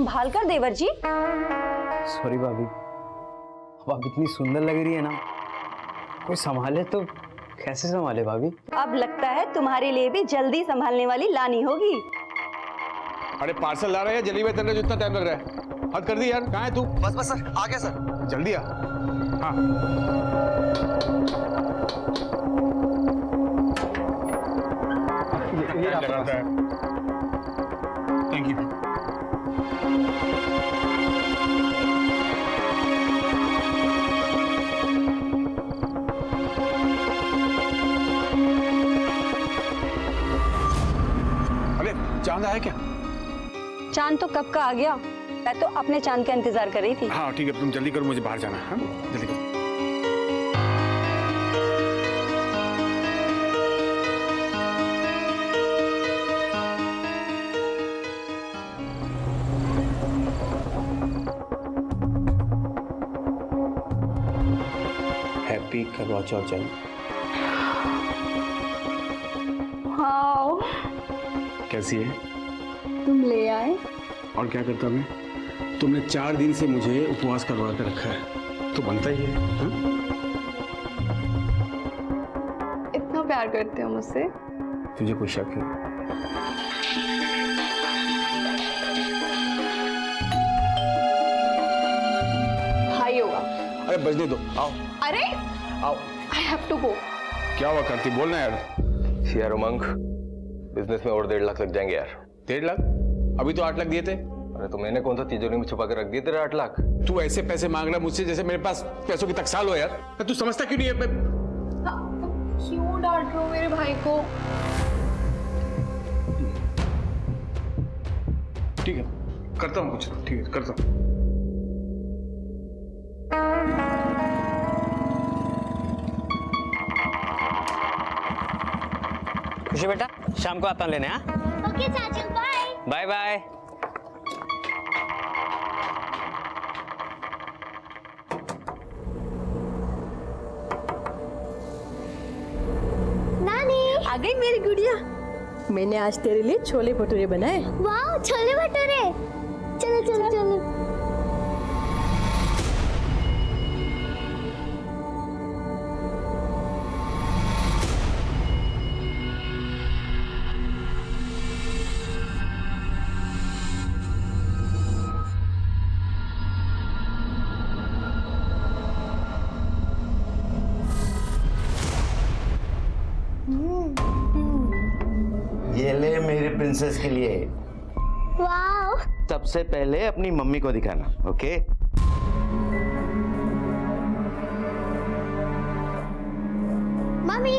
संभाल कर देवर जी। सॉरी भाभी, अब आप इतनी सुंदर लग रही है ना, कोई संभाले तो कैसे संभाले भाभी? अब लगता है तुम्हारे लिए भी जल्दी संभालने वाली लानी होगी। अरे पार्सल ला रहा है, जल्दी में तेरे जितना टाइम लग रहा है। हद कर दी यार, कहाँ है तू? बस बस सर, आ गया सर। जल्दी आ। हाँ ये लगाता है। Thank you. अरे चांद आया क्या? चांद तो कब का आ गया, मैं तो अपने चांद का इंतजार कर रही थी। हाँ ठीक है, तुम जल्दी करो, मुझे बाहर जाना है। हाँ जल्दी करो। हैप्पी करवा चौथ जन्म। हाँ, कैसी है? तुम ले आए। और क्या करता मैं? तुमने 4 दिन से मुझे उपवास करवा कर रखा है, तो बनता ही है। हाँ? इतना प्यार करते हो मुझसे? तुझे कोई शक है? भाई होगा। अरे बजने दो, आओ अरे आओ। I have to go. क्या हुआ करती, बोलना यार। यार उमंग, बिजनेस में और 1.5 लाख लग जाएंगे यार। 1.5 लाख? अभी तो 8 लाख दिए थे। अरे तो मैंने कौन सा तिजोरी में छुपा कर रख दिए तेरे 8 लाख? तू ऐसे पैसे मांग रहा है मुझसे जैसे मेरे पास पैसों की टकसाल हो यार। तू समझता क्यों नहीं है? क्यों डांट रहे हो मेरे भाई को? ठीक है, करता हूँ कुछ। ठीक है, करता हूँ। खुशी बेटा, शाम को आता हूँ लेने। हाँ ओके चाचू, बाय बाय बाय। नानी। आ गई मेरी गुड़िया। मैंने आज तेरे लिए छोले भटूरे बनाए। वाह, छोले भटूरे। चलो चलो चलो। ये ले मेरी प्रिंसेस के लिए। वाह। सबसे पहले अपनी मम्मी को दिखाना, ओके? मम्मी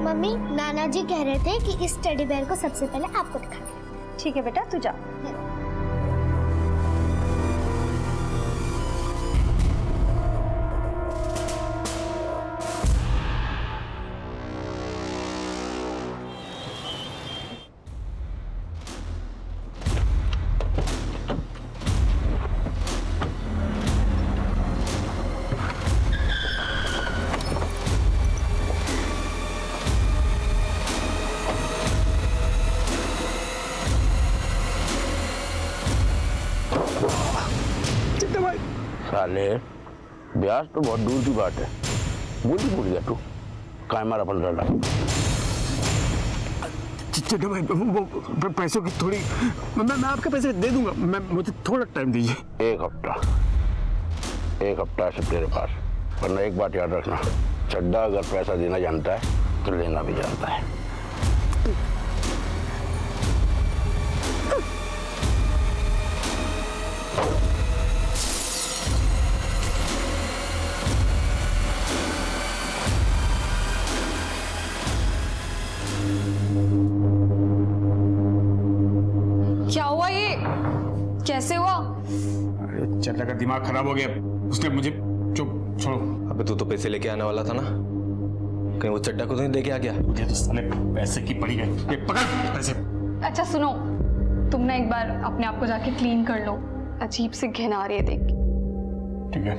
मम्मी, नाना जी कह रहे थे कि इस टेडी बेयर को सबसे पहले आपको दिखाना। ठीक है बेटा, तू जा। साले, ब्याज तो बहुत दूर की बात है। भूल ही भूल गया तू। काय मारा 15 लाख। चिट्टा भाई, वो पैसों की थोड़ी मैं आपके पैसे दे दूंगा। मुझे थोड़ा टाइम दीजिए। 1 हफ्ता है तेरे पास। वरना एक बात याद रखना, चड्डा अगर पैसा देना जानता है तो लेना भी जानता है। क्या हुआ ये? कैसे हुआ? अरे चड्डा का दिमाग खराब हो गया, उसने मुझे। चुप, छोड़ो। अबे तू तो पैसे लेके आने वाला था ना, कहीं वो चड्डा को तो नहीं दे के आ गया? मुझे तो साले पैसे की पड़ी गई। ये पकड़ पैसे। अच्छा सुनो, तुम ना एक बार अपने आप को जाके क्लीन कर लो। अजीब सी घिन आ रही है देख। ठीक है।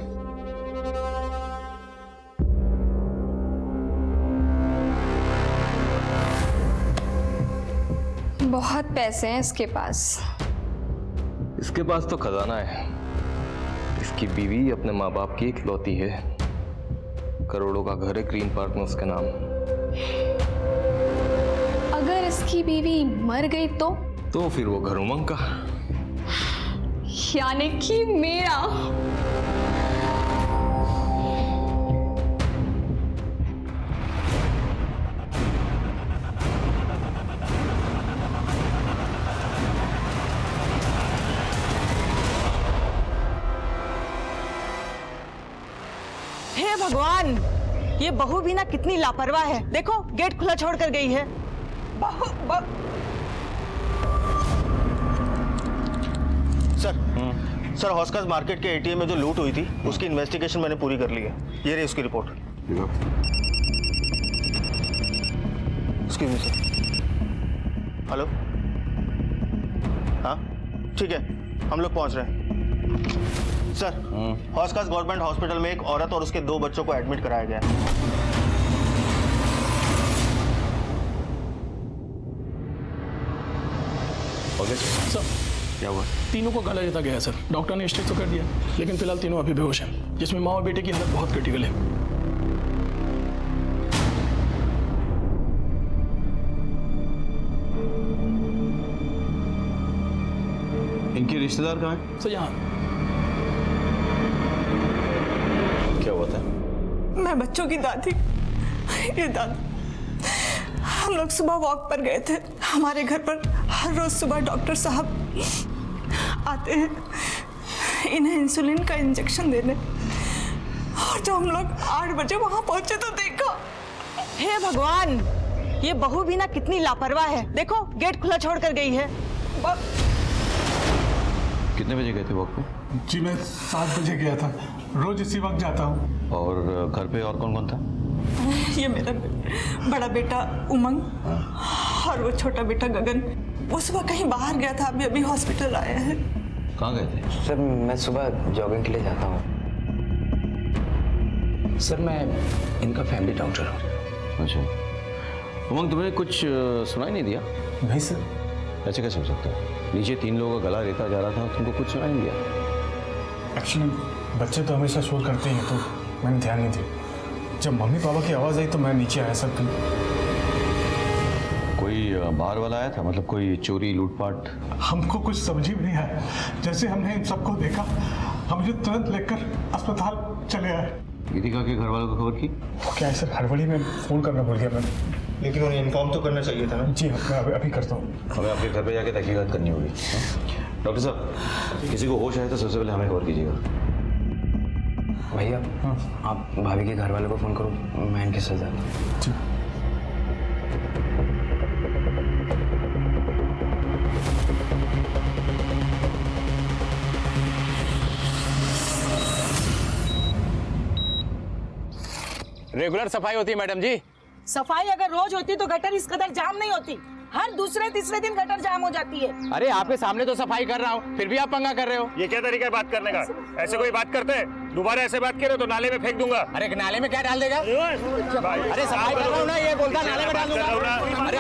बहुत पैसे हैं इसके पास। इसके पास तो खजाना है। इसकी बीवी अपने माँ बाप की इकलौती है। करोड़ों का घर है ग्रीन पार्क में उसके नाम। अगर इसकी बीवी मर गई तो फिर वो घर उमंग का। यानी कि मेरा। हे भगवान, ये बहू भी ना कितनी लापरवाह है। देखो गेट खुला छोड़कर गई है। सर हॉस्कास मार्केट के एटीएम में जो लूट हुई थी उसकी इन्वेस्टिगेशन मैंने पूरी कर ली है। ये रही उसकी report. Excuse me sir. Hello, हाँ ठीक है, हम लोग पहुंच रहे हैं। सर हॉस्कास गवर्नमेंट हॉस्पिटल में एक औरत और उसके 2 बच्चों को एडमिट कराया गया है। सर क्या हुआ? तीनों को गला देता गया है सर। डॉक्टर ने स्टेज तो कर दिया, लेकिन फिलहाल तीनों अभी बेहोश हैं, जिसमें माँ और बेटे की हालत बहुत क्रिटिकल है। इनके रिश्तेदार कहाँ हैं? सर यहाँ क्या हुआ था? मैं बच्चों की दादी। ये दादी, हम लोग सुबह वॉक पर गए थे। हमारे घर पर हर रोज सुबह डॉक्टर साहब आते हैं इन्हें इंसुलिन का इंजेक्शन देने। और जब हम लोग 8 बजे वहां पहुंचे तो देखा। हे भगवान, ये बहू भी ना कितनी लापरवाह है। देखो गेट खुला छोड़कर गई है। कितने बजे गए थे वॉक पे? जी मैं 7 बजे गया था, रोज इसी वक्त जाता हूँ। और घर पे और कौन कौन था? ये मेरा बड़ा बेटा उमंग और वो छोटा बेटा गगन। वो सुबह कहीं बाहर गया था, अभी अभी हॉस्पिटल आया है। कहाँ गए थे? सर मैं सुबह जॉगिंग के लिए जाता हूँ। सर मैं इनका फैमिली डॉक्टर हूँ। अच्छा, उमंग तुम्हें कुछ सुनाई नहीं दिया? नहीं सर। ऐसे कैसे हो सकता है? नीचे 3 लोगों का गला रेता जा रहा था, तुमको कुछ सुनाई नहीं दिया? एक्चुअली बच्चे तो हमेशा शोर करते हैं, तो मैंने ध्यान नहीं दिया। जब मम्मी पापा की आवाज़ आई तो मैं नीचे आया सर। कोई बाहर वाला आया था? मतलब कोई चोरी लूटपाट? हमको कुछ समझ ही नहीं आया। जैसे हमने इन सबको देखा, हम मुझे तुरंत लेकर अस्पताल चले आए। गीतिका के घर वालों को खबर की? क्या है सर, हड़बड़ी में फ़ोन करना भूल गया मैंने। लेकिन उन्हें इन्फॉर्म तो करना चाहिए था ना। जी मैं अभी करता हूँ। हमें आपके घर पे जाके तहकीकात करनी होगी। डॉक्टर साहब, किसी को होश आए तो सबसे पहले हमें खबर कीजिएगा। भैया आप भाभी के घर वालों को फ़ोन करो, मैं इनके साथ जाता हूँ। जी। रेगुलर सफाई होती है मैडम जी। सफाई अगर रोज होती तो गटर इस कदर जाम नहीं होती। हर दूसरे तीसरे दिन गटर जाम हो जाती है। अरे आपके सामने तो सफाई कर रहा हूँ, फिर भी आप पंगा कर रहे हो। ये क्या तरीका है बात करने का? ऐसे कोई बात करते हैं? दोबारा ऐसे बात करे तो नाले में फेंक दूंगा। अरे नाले में क्या डाल देगा? अरे सफाई कर रहा हूँ ना, ये बोलता नाले में डाल दूंगा। अरे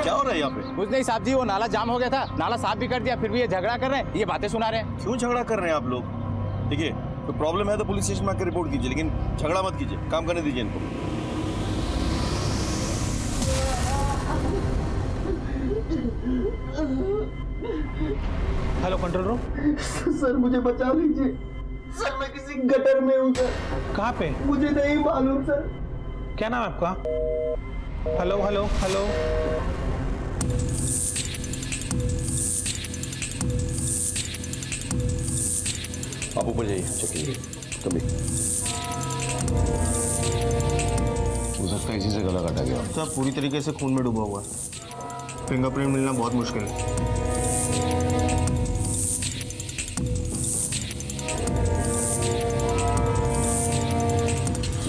क्या हो रहा है यहाँ पे? कुछ नहीं साहब जी, वो नाला जाम हो गया था, नाला साफ भी कर दिया, फिर भी ये झगड़ा कर रहे हैं, ये बातें सुना रहे हैं। क्यों झगड़ा कर रहे हैं आप लोग? देखिए तो प्रॉब्लम है तो पुलिस स्टेशन में आकर रिपोर्ट कीजिए, लेकिन झगड़ा मत कीजिए, काम करने दीजिए इनको। Hello control room. सर मुझे बचा लीजिए सर, मैं किसी गटर में हूँ सर। कहाँ पे? मुझे नहीं मालूम सर। क्या नाम है आपका? Hello hello hello. आप ऊपर जाइए, चेक कीजिए। कभी हो सकता है इसी से गला काटा गया। सब पूरी तरीके से खून में डूबा हुआ है, फिंगरप्रिंट मिलना बहुत मुश्किल है।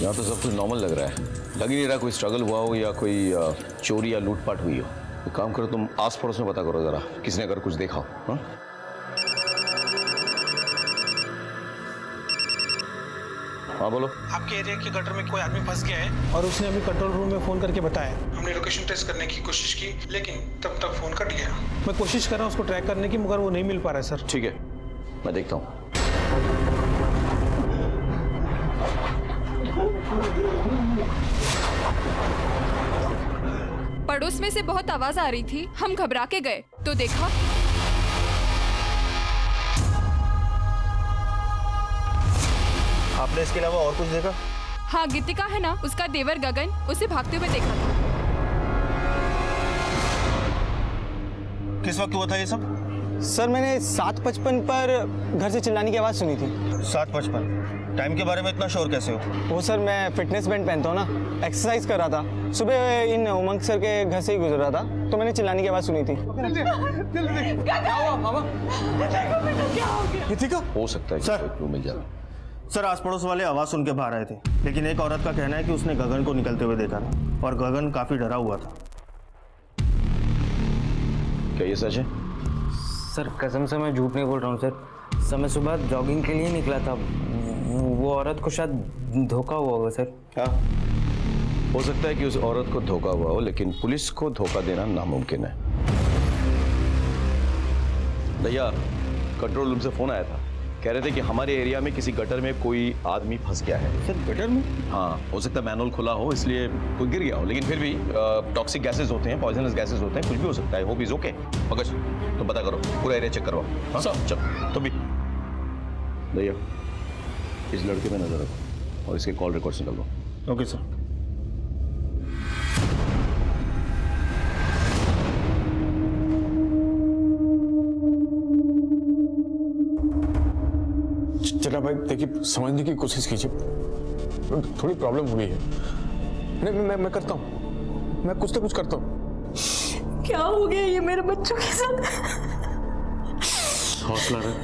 यहाँ तो सब कुछ नॉर्मल लग रहा है, लग ही नहीं रहा कोई स्ट्रगल हुआ हो या कोई चोरी या लूटपाट हुई हो। तो काम करो, तुम आस पड़ोस में पता करो जरा, किसने अगर कुछ देखा हो। हाँ? हाँ बोलो। आपके एरिया के गटर में कोई आदमी फंस गया है और उसने अभी कंट्रोल रूम में फोन करके बताया। हमने लोकेशन ट्रेस करने की कोशिश की लेकिन तब तक फोन कट गया। मैं कोशिश कर रहा हूँ उसको ट्रैक करने की मगर वो नहीं मिल पा रहा है सर। ठीक है, मैं देखता हूँ। पड़ोस में से बहुत आवाज आ रही थी, हम घबरा के गए तो देखा आपने इसके अलावा और कुछ देखा? हाँ, गीतिका है ना, उसका देवर गगन उसे भागते हुए देखा था। किस वक्त हुआ था ये सब? सर मैंने 7:55 पर घर से चिल्लाने की आवाज़ सुनी थी। 7:55? टाइम के बारे में इतना श्योर कैसे हो? वो सर मैं फिटनेस बैंड पहनता हूँ ना, एक्सरसाइज कर रहा था। सुबह इन उमंग सर के घर से ही गुजर रहा था तो मैंने चिल्लाने की आवाज़ सुनी थी। क्या हुआ मामा? हो सकता है कि सर। कोई क्लू मिल जाए। सर आस पड़ोस वाले आवाज सुन के बाहर आए थे, लेकिन एक औरत का कहना है कि उसने गगन को निकलते हुए देखा था और गगन काफी डरा हुआ था। क्या ये सच है? सर कसम से मैं झूठ नहीं बोल रहा हूँ सर मैं सुबह जॉगिंग के लिए निकला था। वो औरत को शायद धोखा हुआ होगा सर। हाँ, हो सकता है कि उस औरत को धोखा हुआ हो, लेकिन पुलिस को धोखा देना नामुमकिन है। भैया, कंट्रोल रूम से फोन आया था, कह रहे थे कि हमारे एरिया में किसी गटर में कोई आदमी फंस गया है। सर गटर में? हाँ, हो सकता है मैनुअल खुला हो इसलिए कोई गिर गया हो, लेकिन फिर भी टॉक्सिक गैसेस होते हैं, पॉइजनस गैसेस होते हैं, कुछ भी हो सकता है। Hope is okay. पंकज तुम पता करो, पूरा एरिया चेक करवाओ। हाँ चलो, तुम भी भैया इस लड़के में नजर रखो और इसके कॉल रिकॉर्ड्स निकाल दो। Okay sir. चला भाई देखिए, समझने की कोशिश कीजिए, थोड़ी प्रॉब्लम हो गई है। नहीं मैं करता हूँ, मैं कुछ ना कुछ करता हूँ। क्या हो गया ये मेरे बच्चों के साथ? हौसला रख,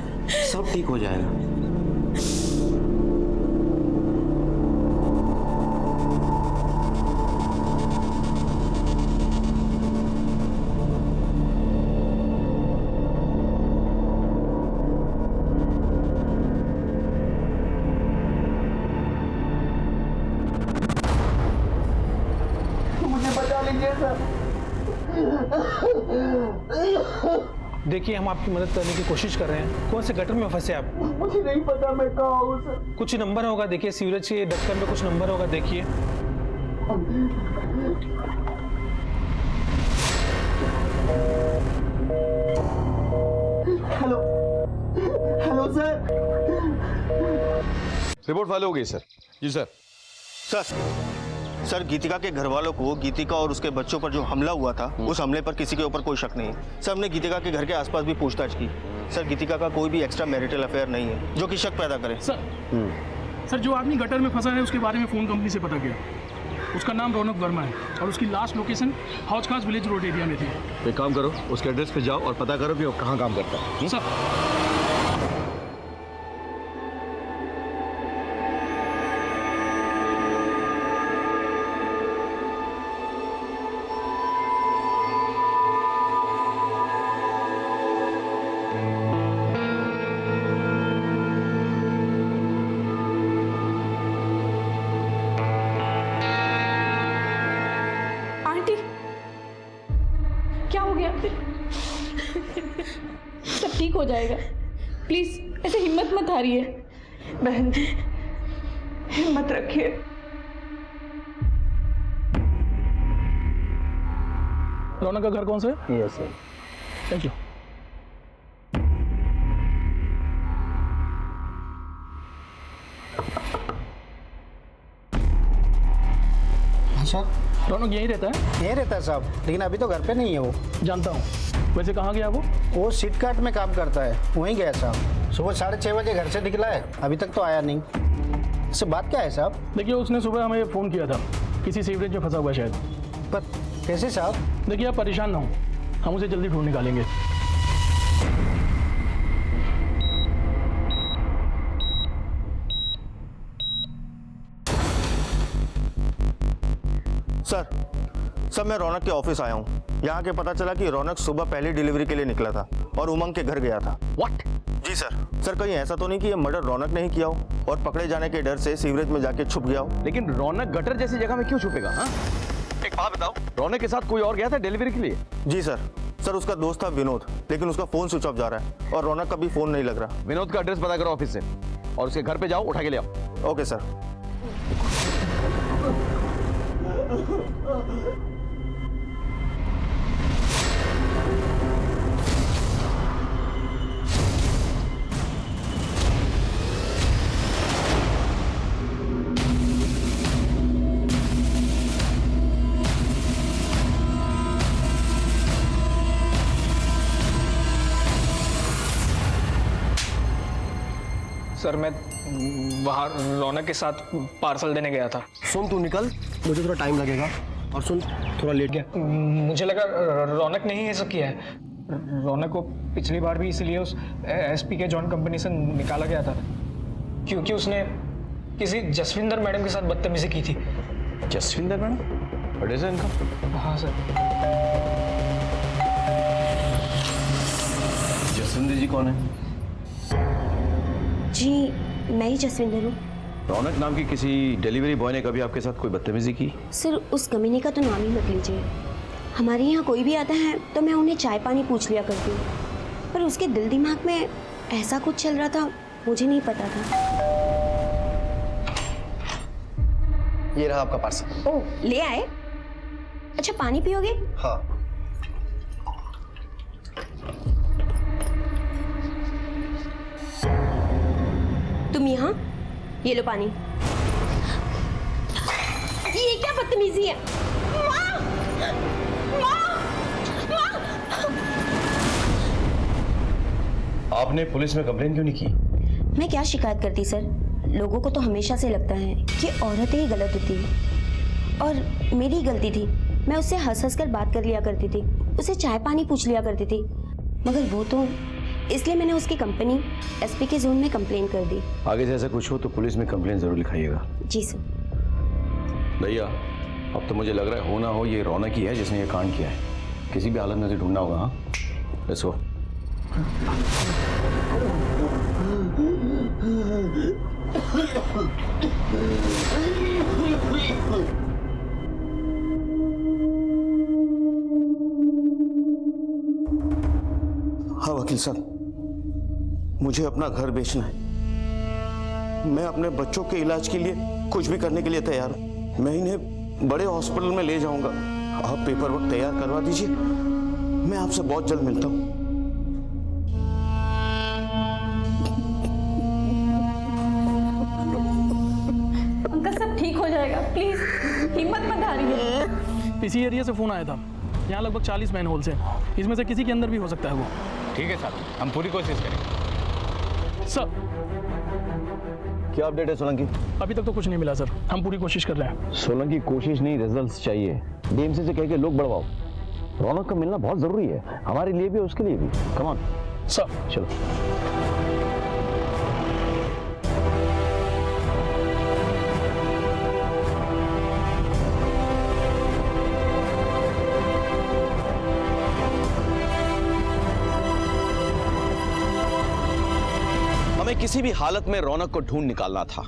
सब ठीक हो जाएगा। मुझे बचा लीजिए सर। देखिए हम आपकी मदद करने की कोशिश कर रहे हैं। कौन से गटर में फंसे आप? मुझे नहीं पता मैं कहाँ हूँ सर। कुछ नंबर होगा, देखिए सीवरेज के ढक्कन में कुछ नंबर होगा, देखिए। Hello hello sir. Report file हो गई सर। जी सर। सर गीतिका के घर वालों को गीतिका और उसके बच्चों पर जो हमला हुआ था, उस हमले पर किसी के ऊपर कोई शक नहीं है। सर हमने गीतिका के घर के आसपास भी पूछताछ की। सर गीतिका का कोई भी एक्स्ट्रा मैरिटल अफेयर नहीं है जो कि शक पैदा करे। सर जो आदमी गटर में फंसा है उसके बारे में फोन कंपनी से पता किया। उसका नाम रौनक वर्मा है और उसकी लास्ट लोकेशन हौज खास विलेज रोड एरिया में थी। एक काम करो, उसके एड्रेस पे जाओ और पता करो कि वो कहाँ काम करता है। सर क्या हो गया? सब ठीक हो जाएगा, प्लीज ऐसे हिम्मत मत हारिए। बहन जी हिम्मत रखिए। रौनक का घर कौन सा है? Yes sir. Thank you. Sir Raunak यहीं रहता है? यहीं रहता है साहब, लेकिन अभी तो घर पे नहीं है वो। जानता हूँ। वैसे कहाँ गया वो? वो सीट काट में काम करता है, वहीं गया साहब। सुबह 6:30 बजे घर से निकला है, अभी तक तो आया नहीं। इससे बात क्या है साहब? देखिए उसने सुबह हमें फ़ोन किया था, किसी सीवरेज में फंसा हुआ शायद। पर कैसे साहब? देखिए आप परेशान ना हो, हम उसे जल्दी ढूंढ निकालेंगे। सर मैं रौनक के ऑफिस आया हूँ। यहाँ के पता चला कि रौनक सुबह पहली डिलीवरी के लिए निकला था और उमंग के घर गया था। व्हाट? Ji sir. सर कहीं ऐसा तो नहीं कि ये मर्डर रौनक ने ही किया हो और पकड़े जाने के डर से सीवरेज में जाके छुप गया हो? लेकिन रौनक गटर जैसी जगह में क्यों छुपेगा? हाँ, एक बात बताओ, रौनक के साथ कोई और गया था डिलीवरी के लिए? जी सर। सर उसका दोस्त था विनोद, लेकिन उसका फोन स्विच ऑफ जा रहा है और रौनक का भी फोन नहीं लग रहा। विनोद का एड्रेस पता करो ऑफिस से और उसके घर पे जाओ, उठा के ले आओ। Okay sir. सर मैं बाहर रौनक के साथ पार्सल देने गया था। सुन तू निकल, मुझे थोड़ा टाइम लगेगा। और सुन, थोड़ा लेट गया। मुझे लगा रौनक ने ही ये सब किया है। रौनक को पिछली बार भी इसलिए उस एसपी के जॉन कंपनी से निकाला गया था क्योंकि उसने किसी जसविंदर मैडम के साथ बदतमीजी की थी। जसविंदर मैडम? एड्रेस है इनका? हाँ सर। जसविंदर जी कौन है? जी मैं ही जसविंदर हूँ। रौनक नाम की किसी डिलीवरी बॉय ने कभी आपके साथ कोई बदतमीजी की? सर उस कमीने का तो नाम ही मत लीजिए। हमारे यहाँ कोई भी आता है तो मैं उन्हें चाय पानी पूछ लिया करती हूँ, पर उसके दिल दिमाग में ऐसा कुछ चल रहा था मुझे नहीं पता था। ये रहा आपका पार्सल। ओह ले आए? अच्छा पानी पियोगे? हाँ। तुम यहाँ? ये लो पानी। ये क्या बदतमीजी है? माँ! माँ! माँ! आपने पुलिस में कंप्लेन क्यों नहीं की? मैं क्या शिकायत करती सर, लोगों को तो हमेशा से लगता है कि औरतें ही गलत होती हैं और मेरी गलती थी। मैं उससे हंस हंस कर बात कर लिया करती थी, उसे चाय पानी पूछ लिया करती थी, मगर वो तो, इसलिए मैंने उसकी कंपनी एसपी के जोन में कंप्लेन कर दी। आगे से ऐसा कुछ हो तो पुलिस में कंप्लेन जरूर लिखाइएगा। जी सर। भैया अब तो मुझे लग रहा है हो ना हो ये रौनक ही है जिसने ये कांड किया है। किसी भी हालत में उसे ढूंढना होगा। हाँ लेट्स गो। हाँ वकील साहब, मुझे अपना घर बेचना है। मैं अपने बच्चों के इलाज के लिए कुछ भी करने के लिए तैयार हूं। मैं इन्हें बड़े हॉस्पिटल में ले जाऊंगा। आप पेपर वर्क तैयार करवा दीजिए, मैं आपसे बहुत जल्द मिलता हूं। अंकल सब ठीक हो जाएगा, प्लीज हिम्मत मत हारिए। इसी एरिया से फ़ोन आया था। यहाँ लगभग 40 मैन होल्स हैं, इसमें से किसी के अंदर भी हो सकता है वो। ठीक है साहब, हम पूरी कोशिश करेंगे। सर क्या अपडेट है सोलंकी? अभी तक तो कुछ नहीं मिला सर, हम पूरी कोशिश कर रहे हैं। सोलंकी कोशिश नहीं, रिजल्ट्स चाहिए। डीएमसी से कह के लोग बढ़वाओ। रौनक का मिलना बहुत जरूरी है, हमारे लिए भी उसके लिए भी। Come on sir. चलो। हमें किसी भी हालत में रौनक को ढूंढ निकालना था।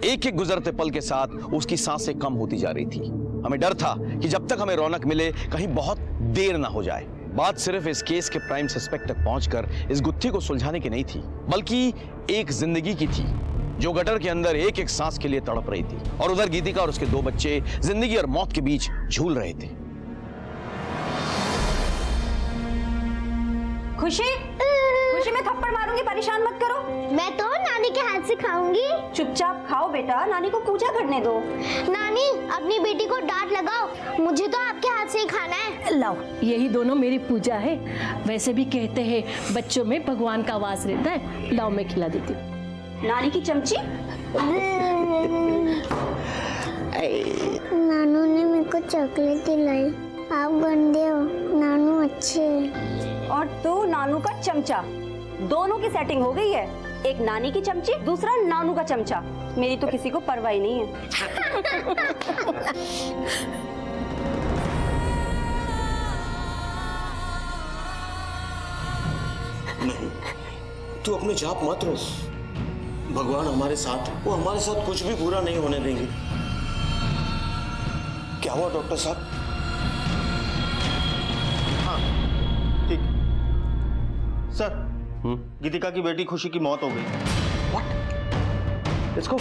एक एक गुजरते पल के साथ उसकी सांसें कम होती जा रही थी। हमें डर था कि जब तक हमें रौनक मिले कहीं बहुत देर ना हो जाए। बात सिर्फ इस केस के प्राइम सस्पेक्ट तक पहुंचकर इस गुत्थी को सुलझाने की नहीं थी, बल्कि एक जिंदगी की थी जो गटर के अंदर एक एक सांस के लिए तड़प रही थी, और उधर गीतिका और उसके 2 बच्चे जिंदगी और मौत के बीच झूल रहे थे। खुशी, खुशी मैं थप्पड़ मारूंगी, परेशान मत करो। मैं तो नानी के हाथ से खाऊंगी। चुपचाप खाओ बेटा, नानी को पूजा करने दो। नानी अपनी बेटी को डांट लगाओ, मुझे तो आपके हाथ से ही खाना है। लाओ, यही दोनों मेरी पूजा है। वैसे भी कहते हैं बच्चों में भगवान का वास रहता है। लाओ मैं खिला देती हूँ। नानी की चमची। नानू ने मेरे को चॉकलेट दिलाई। आप गंदे हो, नानू अच्छे हैं। और तू नानू का चमचा। दोनों की सेटिंग हो गई है, एक नानी की चमची, दूसरा नानू का चमचा। मेरी तो किसी को परवाह ही नहीं है। नहीं, तू अपने जाप मत रो, भगवान हमारे साथ है, वो हमारे साथ कुछ भी बुरा नहीं होने देंगे। क्या हुआ डॉक्टर साहब? हाँ ठीक सर, गीतिका की बेटी खुशी की मौत हो गई। इसको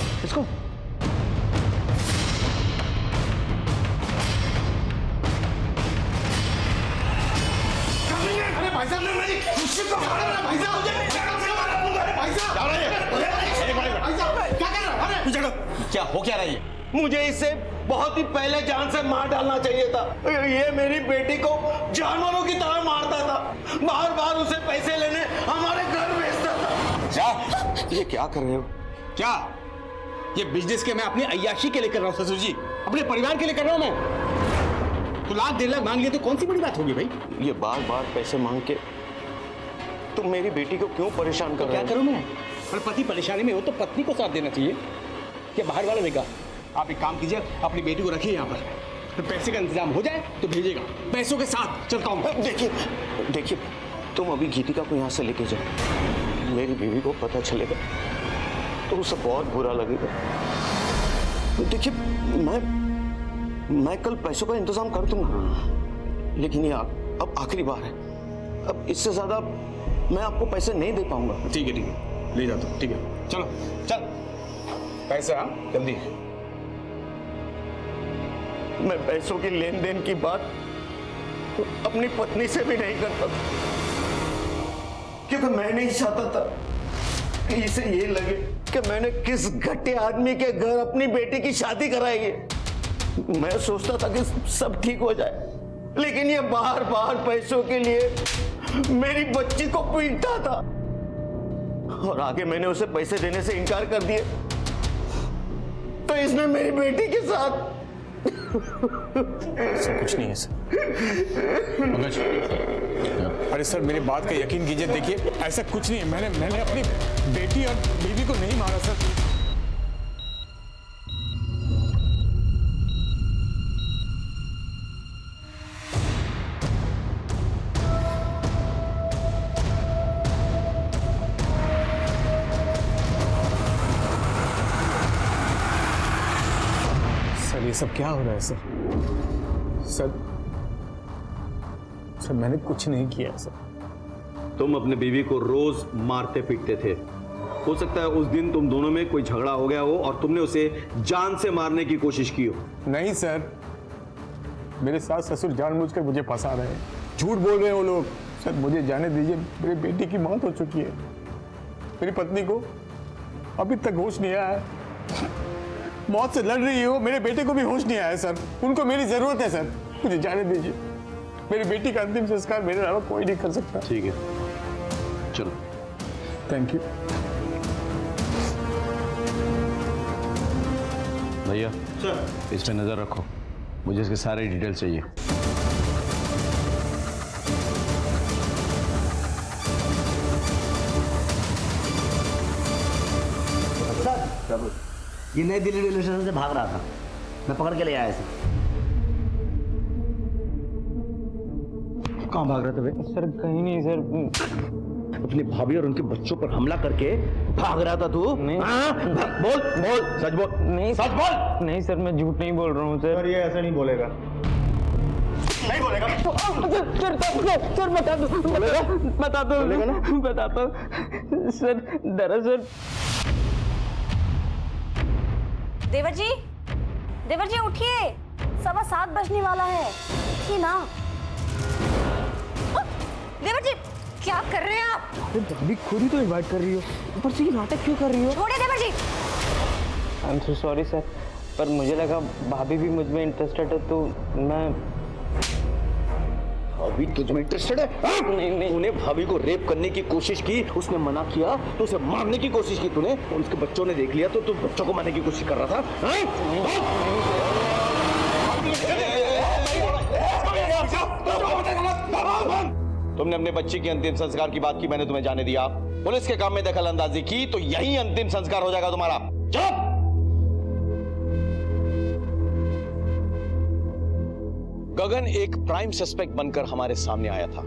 अरे भाई साहब मेरी खुशी को मार रहा भाई साहब, क्या कर रहा है? क्या हो क्या रही है? मुझे इसे बहुत ही पहले जान से मार डालना चाहिए था। ये मेरी बेटी को जानवरों की तरह मारता था, बार बार उसे पैसे लेने हमारे घर भेजता था। क्या ये क्या कर रहे हो? क्या ये बिजनेस के मैं अपनी अय्याशी के लिए कर रहा हूँ ससुर जी, अपने परिवार के लिए कर रहा हूँ मैं। तो लाख 1.5 लाख मांग लिए तो कौन सी बड़ी बात होगी भाई? ये बार बार पैसे मांग के तुम मेरी बेटी को क्यों परेशान कर रहे हो? क्या करूं मैं? पर पति परेशानी में हो तो पत्नी को साथ देना चाहिए कि बाहर वाला देगा। आप एक काम कीजिए, अपनी बेटी को रखिए यहाँ पर, तो पैसे का इंतजाम हो जाए तो भेजिएगा, पैसों के साथ चलता हूँ। देखिए तुम अभी गीतिका को यहाँ से लेके जाओ, मेरी बीवी को पता चलेगा तो उसे बहुत बुरा लगेगा। देखिए मैं कल पैसों का इंतजाम कर दूंगा, लेकिन ये अब आखिरी बार है, अब इससे ज्यादा मैं आपको पैसे नहीं दे पाऊंगा। ठीक है ले जाता हूँ। ठीक है चलो चल, पैसे हाँ जल्दी। मैं पैसों की लेन देन की बात अपनी पत्नी से भी नहीं करता था, क्योंकि मैं नहीं चाहता था कि इसे ये लगे कि मैंने किस घटिया आदमी के घर अपनी बेटी की शादी कराई है। मैं सोचता था कि सब ठीक हो जाए, लेकिन ये बार बार पैसों के लिए मेरी बच्ची को पीटता था, और आगे मैंने उसे पैसे देने से इनकार कर दिए तो इसने मेरी बेटी के साथ ऐसा कुछ नहीं है सर। पंकज, अरे सर मेरी बात का यकीन कीजिए, देखिए ऐसा कुछ नहीं है, मैंने अपनी बेटी और बीवी को नहीं मारा सर। सर ये सब क्या हो रहा है सर? सर मैंने कुछ नहीं किया सर। तुम अपने बीवी को रोज मारते पीटते थे, हो सकता है उस दिन तुम दोनों में कोई झगड़ा हो गया हो और तुमने उसे जान से मारने की कोशिश की हो। नहीं सर, मेरे सास ससुर जानबूझकर मुझे फंसा रहे हैं, झूठ बोल रहे हैं वो लोग। सर मुझे जाने दीजिए, मेरी बेटी की मौत हो चुकी है, मेरी पत्नी को अभी तक होश नहीं आया है, मौत से लड़ रही हो, मेरे बेटे को भी होश नहीं आया सर, उनको मेरी जरूरत है सर, मुझे जाने दीजिए। मेरी बेटी का अंतिम संस्कार मेरे अलावा कोई नहीं कर सकता। ठीक है चलो। थैंक यू भैया। सर इस पे नजर रखो, मुझे इसके सारे डिटेल्स चाहिए। ये नई दिल्ली रेलवे स्टेशन से भाग रहा था, मैं पकड़ के ले आया इसे। कहाँ भाग रहे थे भाई? सर कहीं नहीं सर। अपनी भाभी और उनके बच्चों पर हमला करके भाग रहा था तू? नहीं। बोल बोल, सच बोल। नहीं सच बोल। नहीं सर, मैं झूठ नहीं बोल रहा हूँ सर। ये ऐसा नहीं बोलेगा। नहीं बोलेगा? सर बता दो, बता दो सर। दरअसल देवर जी उठिए, 7:15 बजने वाला है, उठिए ना। देवर जी क्या कर रहे हैं आप? भाभी खुद ही तो इनवाइट कर रही हो, ऊपर से ये नाटक क्यों कर रही हो? छोड़िए देवर जी। I am so sorry sir, पर मुझे लगा भाभी भी मुझ में इंटरेस्टेड है तो मैं। भाभी तुझ में इंटरेस्टेड है? नहीं। तूने भाभी को रेप करने की कोशिश की, उसने मना किया तो उसे मारने की कोशिश की तूने, और उसके बच्चों ने देख लिया तो तू बच्चों को मारने की कोशिश कर रहा था। तुमने अपने बच्चे के अंतिम संस्कार की बात की, मैंने तुम्हें जाने दिया। पुलिस के काम में दखल अंदाजी की तो यही अंतिम संस्कार हो जाएगा तुम्हारा। चुप! गगन एक प्राइम सस्पेक्ट बनकर हमारे सामने आया था,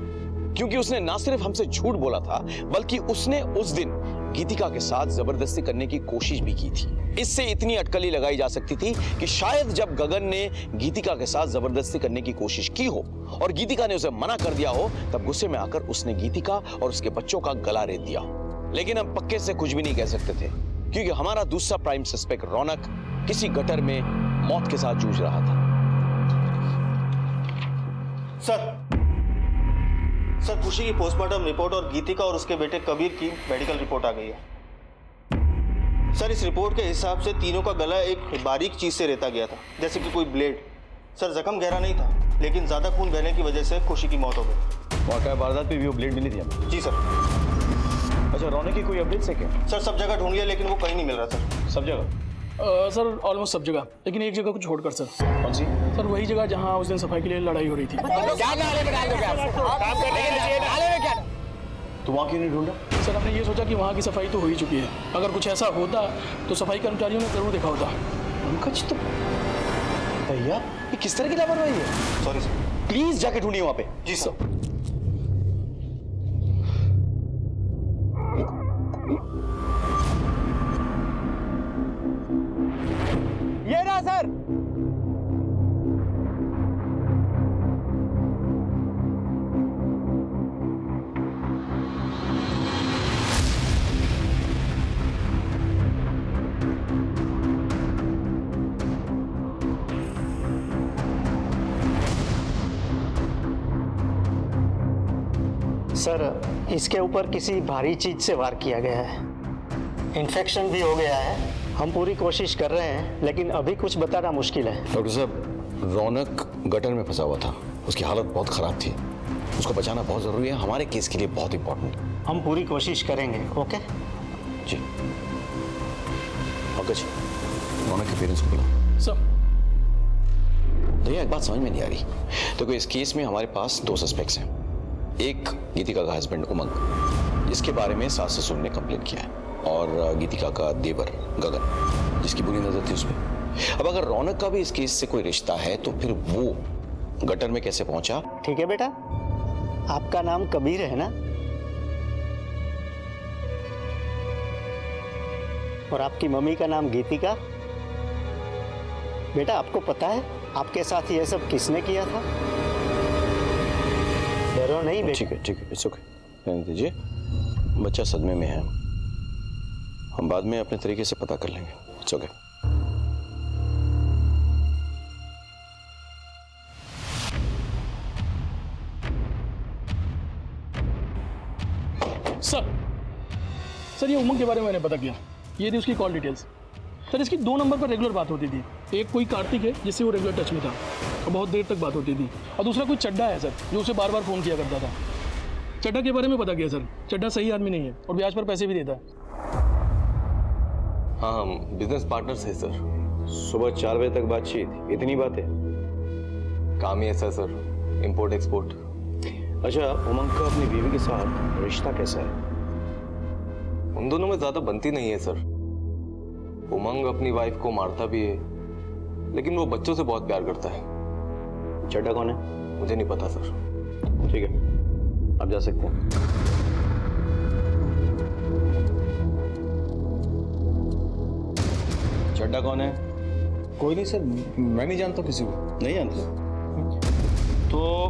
क्योंकि उसने ना सिर्फ हमसे झूठ बोला था बल्कि उसने उस दिन गीतिका के साथ जबरदस्ती करने की कोशिश भी की थी। इससे इतनी अटकली लगाई जा सकती थी कि शायद जब गगन ने गीतिका के साथ जबरदस्ती करने की कोशिश की हो और गीतिका ने उसे मना कर दिया हो, तब गुस्से में आकर उसने गीतिका और उसके बच्चों का गला रेत दिया हो। लेकिन हम पक्के से कुछ भी नहीं कह सकते थे क्योंकि हमारा दूसरा प्राइम सस्पेक्ट रौनक किसी गटर में मौत के साथ जूझ रहा था। सर खुशी की पोस्टमार्टम रिपोर्ट और गीतिका और उसके बेटे कबीर की मेडिकल रिपोर्ट आ गई है। सर इस रिपोर्ट के हिसाब से तीनों का गला एक बारीक चीज से रेता गया था, जैसे कि कोई ब्लेड। सर जख्म गहरा नहीं था, लेकिन ज्यादा खून बहने की वजह से खुशी की मौत हो गई। वाकई वारदात पे भी वो ब्लेड मिली थी हमें? जी सर। अच्छा, रौनक की कोई अपडेट्स है क्या? सर सब जगह ढूंढ लिया लेकिन वो कहीं नहीं मिल रहा सर। सब जगह? सर ऑलमोस्ट सब जगह, लेकिन एक जगह को छोड़कर सर। कौन सी? सर वही जगह जहाँ उस दिन सफाई के लिए लड़ाई हो रही थी। क्या नाले में डाल दो क्या? काम करने के लिए नाले में क्या? तो वहाँ क्यों नहीं ढूंढा? सर हमने ये सोचा कि वहाँ की सफाई तो हो ही चुकी है, अगर कुछ ऐसा होता तो सफाई कर्मचारियों ने जरूर देखा होता। पंकज तो भैया ये किस तरह की लापरवाही है? Sorry sir. प्लीज जाके ढूंढिए वहाँ पे। जी सर। ये रहा सर। सर इसके ऊपर किसी भारी चीज से वार किया गया है, इन्फेक्शन भी हो गया है। हम पूरी कोशिश कर रहे हैं लेकिन अभी कुछ बताना मुश्किल है। डॉक्टर साहब, रौनक गटर में फंसा हुआ था, उसकी हालत बहुत खराब थी, उसको बचाना बहुत जरूरी है, हमारे केस के लिए बहुत इंपॉर्टेंट। हम पूरी कोशिश करेंगे। ओके जी। पंकज, रौनक के पेरेंट्स को बुलाओ। सर भैया एक बात समझ में नहीं आ रही। देखो इस केस में हमारे पास दो सस्पेक्ट्स हैं। एक गीतिका का हस्बैंड उमंग, जिसके बारे में सास ससुर ने कंप्लेन किया है, और गीतिका का देवर गगन, जिसकी बुरी नजर थी उसमें। अब अगर रौनक का भी इस केस से कोई रिश्ता है तो फिर वो गटर में कैसे पहुंचा? ठीक है बेटा, आपका नाम कबीर है ना, और आपकी मम्मी का नाम गीतिका। बेटा आपको पता है आपके साथ ये सब किसने किया था? डरो नहीं बेटा। ठीक है, इट्स ओके, रहने दीजिए। बच्चा सदमे में है, हम बाद में अपने तरीके से पता कर लेंगे। It's okay. सर ये उमंग के बारे में मैंने पता किया, ये थी उसकी कॉल डिटेल्स। सर इसकी 2 नंबर पर रेगुलर बात होती थी। एक कोई कार्तिक है जिससे वो रेगुलर टच में था और बहुत देर तक बात होती थी, और दूसरा कोई चड्डा है सर जो उसे बार बार फ़ोन किया करता था। चड्डा के बारे में पता किया सर, चड्डा सही आदमी नहीं है और ब्याज पर पैसे भी देता है। हाँ हम बिजनेस पार्टनर्स हैं सर। सुबह 4 बजे तक बातचीत, इतनी बातें? काम ही ऐसा सर, इंपोर्ट एक्सपोर्ट। अच्छा, उमंग का अपनी बीवी के साथ रिश्ता कैसा है? उन दोनों में ज्यादा बनती नहीं है सर। उमंग अपनी वाइफ को मारता भी है, लेकिन वो बच्चों से बहुत प्यार करता है। चड्डा कौन है? मुझे नहीं पता सर। ठीक है, आप जा सकते हैं। चड्डा कौन है? कोई नहीं सर, मैं नहीं जानता किसी को। नहीं जानते? तो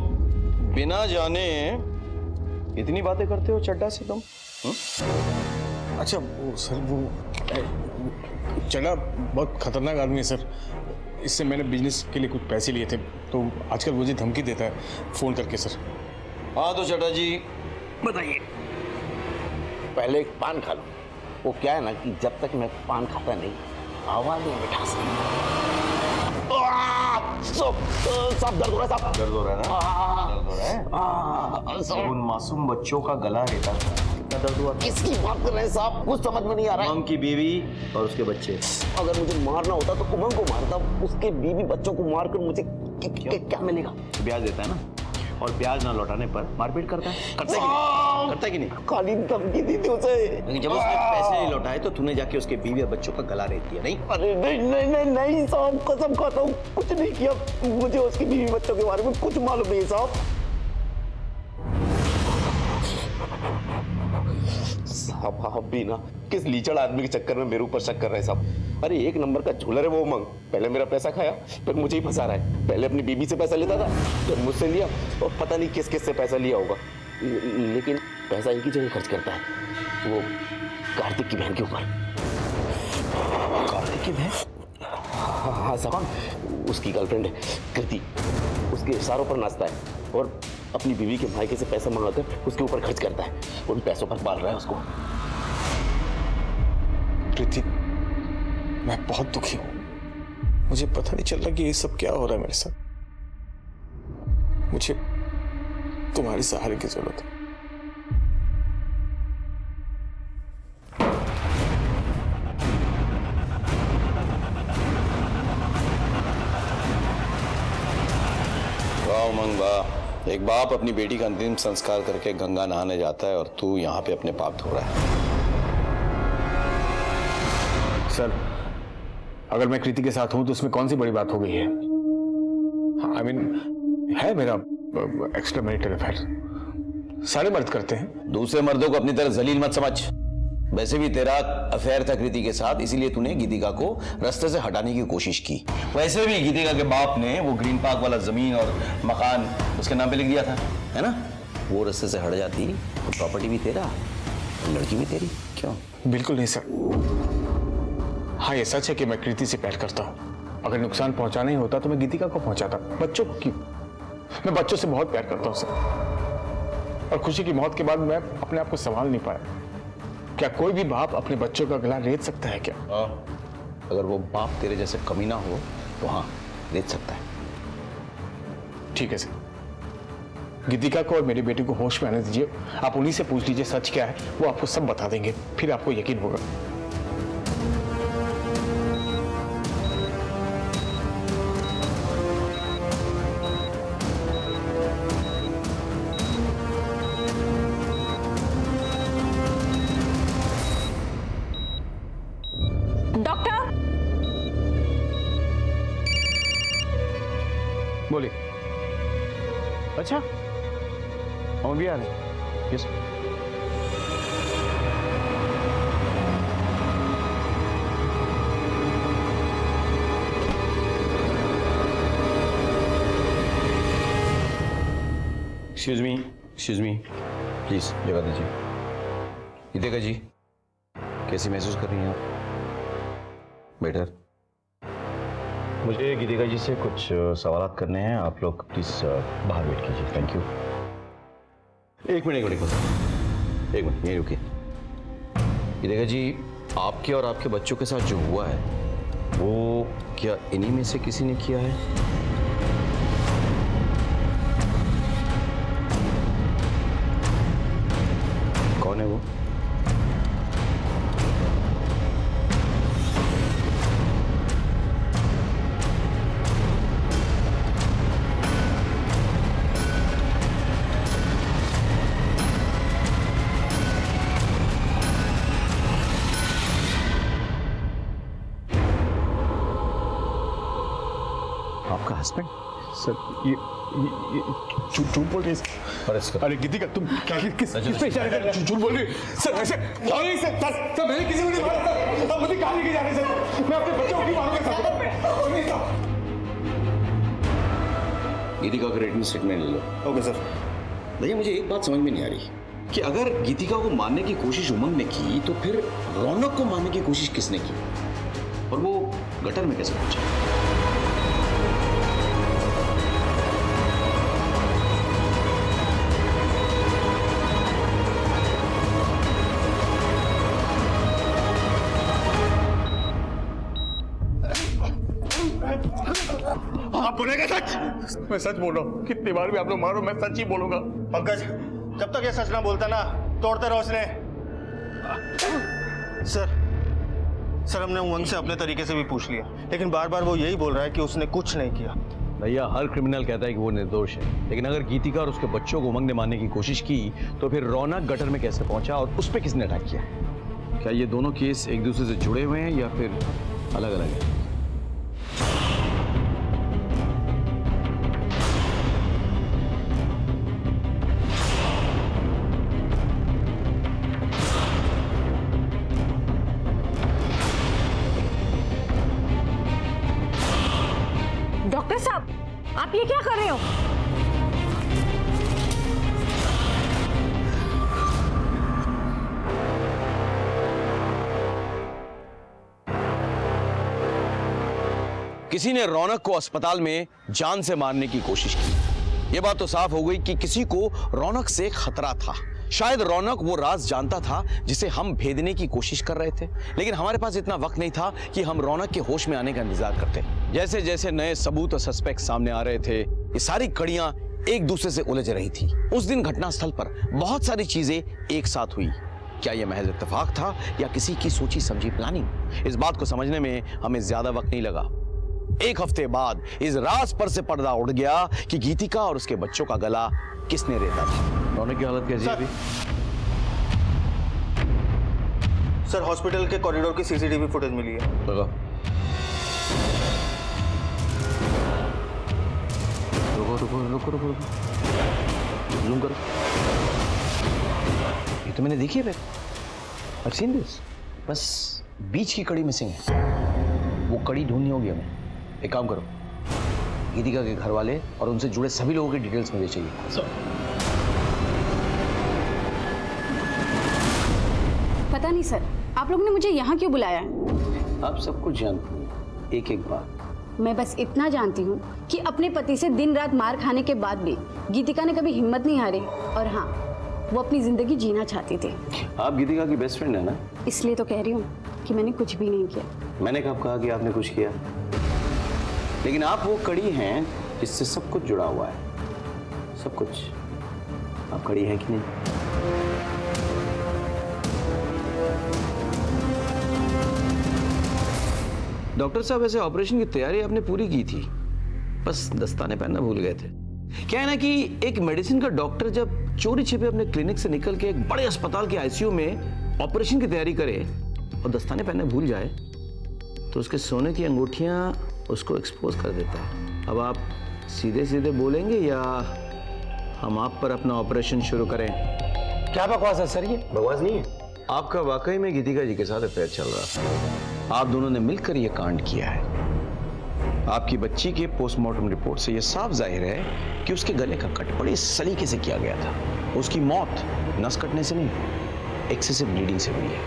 बिना जाने इतनी बातें करते हो चड्डा से तुम? अच्छा वो सर, वो चड्डा बहुत खतरनाक आदमी है सर। इससे मैंने बिजनेस के लिए कुछ पैसे लिए थे, तो आजकल मुझे धमकी देता है फ़ोन करके सर। हाँ तो चड्डा जी बताइए। पहले एक पान खा लो। वो क्या है ना कि जब तक मैं पान खाता नहीं आवाज नहीं बिठा सकता। सब दर्द हो रहा है साहब। दर्द हो रहा है ना? दर्द हो रहा है? उन मासूम बच्चों का गला रेता था। कितना दर्द हुआ? किसकी बात कर रहे हैं साहब? कुछ समझ में नहीं आ रहा है। उमंग की बीवी और उसके बच्चे। अगर मुझे मारना होता तो उमंग को मारता, उसके बीवी बच्चों को मारकर मुझे क्या मिलेगा? ब्याज देता है ना, और ब्याज ना लौटाने पर मारपीट करता है। करता है कि नहीं? करता है कि नहीं? खाली धमकी दी थी उसे। लेकिन जब उसने पैसे नहीं लौटाए तो तूने जाके उसके बीवी और बच्चों का गला रेत दिया, नहीं? अरे नहीं साहब, कसम खाता हूँ कुछ नहीं किया। मुझे उसकी बीवी बच्चों के बारे में कुछ मालूम नहीं साहब। साहब आप भी ना किस लीचड़ आदमी के चक्कर में मेरे ऊपर शक कर रहे हैं साहब। अरे एक नंबर का झूलर है वो उमंग। पहले मेरा पैसा खाया, फिर मुझे ही फंसा रहा है। पहले अपनी बीबी से पैसा लेता था, फिर मुझसे लिया, और पता नहीं किस किस से पैसा लिया होगा। लेकिन पैसा एक ही जगह खर्च करता है, वो कार्तिक की बहन के ऊपर। कार्तिक की बहन? हाँ साहब, उसकी गर्लफ्रेंड है कृति, उसके इशारों पर नाचता है और अपनी बीवी के भाई के से पैसा मंगाकर उसके ऊपर खर्च करता है। उन पैसों पर पाल रहा है उसको। कृति, मैं बहुत दुखी हूं। मुझे पता नहीं चल रहा कि ये सब क्या हो रहा है मेरे साथ। मुझे तुम्हारे सहारे की जरूरत है। वाह उमंग वाह, एक बाप अपनी बेटी का अंतिम संस्कार करके गंगा नहाने जाता है और तू यहाँ पे अपने पाप धो रहा है। सर, अगर मैं कृति के साथ हूं तो उसमें कौन सी बड़ी बात हो गई है? आई मीन है मेरा एक्स्ट्रा मैरिटल अफेयर, सारे मर्द करते हैं। दूसरे मर्दों को अपनी तरह जलील मत समझ। वैसे भी तेरा अफेयर था कृति के साथ, इसीलिए तूने गीतिका को रास्ते से हटाने की कोशिश की। वैसे भी गीतिका के बाप ने वो ग्रीन पार्क वाला जमीन और मकान उसके नाम पे लिख दिया था, है ना? वो रास्ते से हट जाती तो प्रॉपर्टी भी तेरा, लड़की भी तेरी। क्यों? बिल्कुल नहीं सर। हाँ, ये सच है कि मैं कृति से प्यार करता हूँ। अगर नुकसान पहुंचाना ही होता तो मैं गीतिका को पहुंचाता, बच्चों को क्यों? मैं बच्चों से बहुत प्यार करता हूँ सर, और खुशी की मौत के बाद मैं अपने आप को संभाल नहीं पाया। क्या कोई भी बाप अपने बच्चों का गला रेत सकता है क्या? अगर वो बाप तेरे जैसे कमीना हो तो हाँ, रेत सकता है। ठीक है सर, गीतिका को और मेरी बेटी को होश में आने दीजिए। आप उन्हीं से पूछ लीजिए सच क्या है, वो आपको सब बता देंगे, फिर आपको यकीन होगा। डॉक्टर, बोलिए। अच्छा, हम भी आ रहे हैं। यस। एक्सक्यूज मी, प्लीज जगह दीजिए। गीतिका जी, कैसी महसूस कर रही हैं आप? बेटर। मुझे गीतिका जी से कुछ सवाल करने हैं, आप लोग प्लीज बाहर वेट कीजिए। Thank you. एक मिनट यहीं रुकिए। गीतिका जी, आपके और आपके बच्चों के साथ जो हुआ है वो क्या इन्हीं में से किसी ने किया है? कौन है वो? आपका हस्बैंड? सर, ये झूठ बोल रहे हैं। अरे गीतिका, तुम क्या किस पे इशारे कर रहे हो? झूठ बोल रही सर। ऐसे नहीं सर, मैंने किसी को नहीं मारा सर। मुझे कहाँ लेके जा रहे हैं सर? मैं अपने बच्चों को नहीं मारूंगा सर। गीतिका का रिटन स्टेटमेंट ले लो। Okay sir. भैया, मुझे एक बात समझ में नहीं आ रही कि अगर गीतिका को मारने की कोशिश उमंग ने की तो फिर रौनक को मारने की कोशिश किसने की, और वो गटर में कैसे पहुंचा? आप बोलेंगे सच? मैं सच बोल रहा हूँ। कितनी बार भी आप लोग मारो, मैं सच ही बोलूंगा। पंकज, जब तक ये सच ना बोलता ना, तोड़ते रहो इसने। सर, हमने उमंग से अपने तरीके से भी पूछ लिया, लेकिन बार बार वो यही बोल रहा है कि उसने कुछ नहीं किया। भैया, हर क्रिमिनल कहता है कि वो निर्दोष है, लेकिन अगर गीतिका और उसके बच्चों को उमंग ने मारने की कोशिश की तो फिर रौनक गटर में कैसे पहुंचा और उस पर किसने अटैक किया? क्या ये दोनों केस एक दूसरे से जुड़े हुए हैं या फिर अलग अलग है? डॉक्टर साहब, आप ये क्या कर रहे हो? किसी ने रौनक को अस्पताल में जान से मारने की कोशिश की। यह बात तो साफ हो गई कि किसी को रौनक से खतरा था। शायद रौनक वो राज जानता था जिसे हम भेदने की कोशिश कर रहे थे, लेकिन हमारे पास इतना वक्त नहीं था कि हम रौनक के होश में आने का इंतजार करते। जैसे जैसे नए सबूत और सस्पेक्ट सामने आ रहे थे, ये सारी कड़ियां एक दूसरे से उलझ रही थी। उस दिन घटनास्थल पर बहुत सारी चीजें एक साथ हुई। क्या यह महज इत्तेफाक था या किसी की सोची समझी प्लानिंग? इस बात को समझने में हमें ज्यादा वक्त नहीं लगा। एक हफ्ते बाद इस राज पर से पर्दा उड़ गया कि गीतिका और उसके बच्चों का गला किसने रेता था। रौनक की हालत कैसी है अभी? सर, हॉस्पिटल के कॉरिडोर की सीसीटीवी फुटेज मिली है। रुको रुको रुको रुको रुको, जूम करो। ये तो मैंने देखी है। I've seen this। बस बीच की कड़ी मिसिंग है। वो कड़ी ढूंढनी होगी हमें। एक काम करो, गीतिका के घर वाले और उनसे जुड़े सभी लोगों की डिटेल्स मुझे चाहिए। पता नहीं सर, आप लोगों ने मुझे यहाँ क्यों बुलाया है? आप सब कुछ जानते हैं, एक एक बात। मैं बस इतना जानती हूँ कि अपने पति से दिन रात मार खाने के बाद भी गीतिका ने कभी हिम्मत नहीं हारी, और हाँ, वो अपनी जिंदगी जीना चाहती थी। आप गीतिका की बेस्ट फ्रेंड है ना? इसलिए तो कह रही हूँ कि मैंने कुछ भी नहीं किया। मैंने कब कहा कि आपने कुछ किया? लेकिन आप वो कड़ी हैं जिससे सब कुछ जुड़ा हुआ है। सब कुछ। आप कड़ी हैं कि नहीं? डॉक्टर साहब, ऐसे ऑपरेशन की तैयारी आपने पूरी की थी, बस दस्ताने पहनना भूल गए थे। क्या है ना कि एक मेडिसिन का डॉक्टर जब चोरी छिपे अपने क्लिनिक से निकल के एक बड़े अस्पताल के आईसीयू में ऑपरेशन की तैयारी करे और दस्ताने पहनने भूल जाए तो उसके सोने की अंगूठियां उसको एक्सपोज कर देता है। अब आप सीधे सीधे बोलेंगे या हम आप पर अपना ऑपरेशन शुरू करें? क्या बकवास है सर? ये बकवास नहीं है। आपका वाकई में गीतिका जी के साथ अफेयर चल रहा है। आप दोनों ने मिलकर यह कांड किया है। आपकी बच्ची के पोस्टमार्टम रिपोर्ट से यह साफ जाहिर है कि उसके गले का कट बड़े सलीके से किया गया था। उसकी मौत नस कटने से नहीं, एक्सेसिव ब्लीडिंग से हुई है।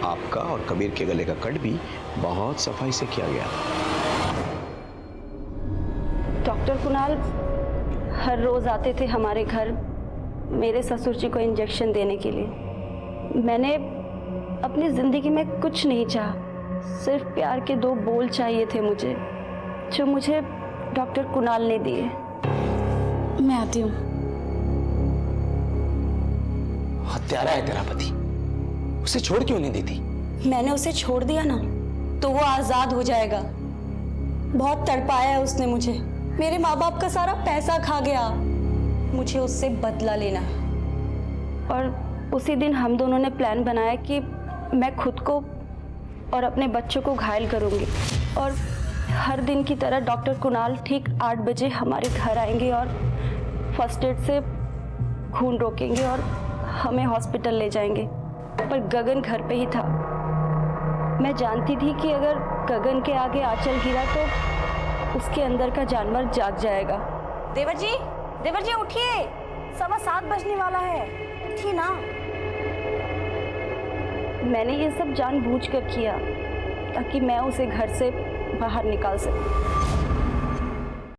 आपका और कबीर के गले का कट भी बहुत सफाई से किया गया था। डॉक्टर कुणाल हर रोज आते थे हमारे घर मेरे ससुर जी को इंजेक्शन देने के लिए। मैंने अपनी जिंदगी में कुछ नहीं चाहा, सिर्फ प्यार के 2 बोल चाहिए थे मुझे, जो मुझे डॉक्टर कुणाल ने दिए। मैं आती हूँ। हत्यारा है तेरा पति, उसे छोड़ क्यों नहीं देती? मैंने उसे छोड़ दिया ना तो वो आजाद हो जाएगा। बहुत तड़पाया है उसने मुझे, मेरे माँ बाप का सारा पैसा खा गया। मुझे उससे बदला लेना। और उसी दिन हम दोनों ने प्लान बनाया कि मैं खुद को और अपने बच्चों को घायल करूंगी, और हर दिन की तरह डॉक्टर कुणाल ठीक 8 बजे हमारे घर आएंगे और फर्स्ट एड से खून रोकेंगे और हमें हॉस्पिटल ले जाएंगे। पर गगन घर पे ही था। मैं जानती थी कि अगर गगन के आगे आंचल गिरा तो उसके अंदर का जानवर जाग जाएगा। देवर जी उठिए, 7:15 बजने वाला है, उठिए ना। मैंने ये सब जानबूझकर किया ताकि मैं उसे घर से बाहर निकाल सकूं।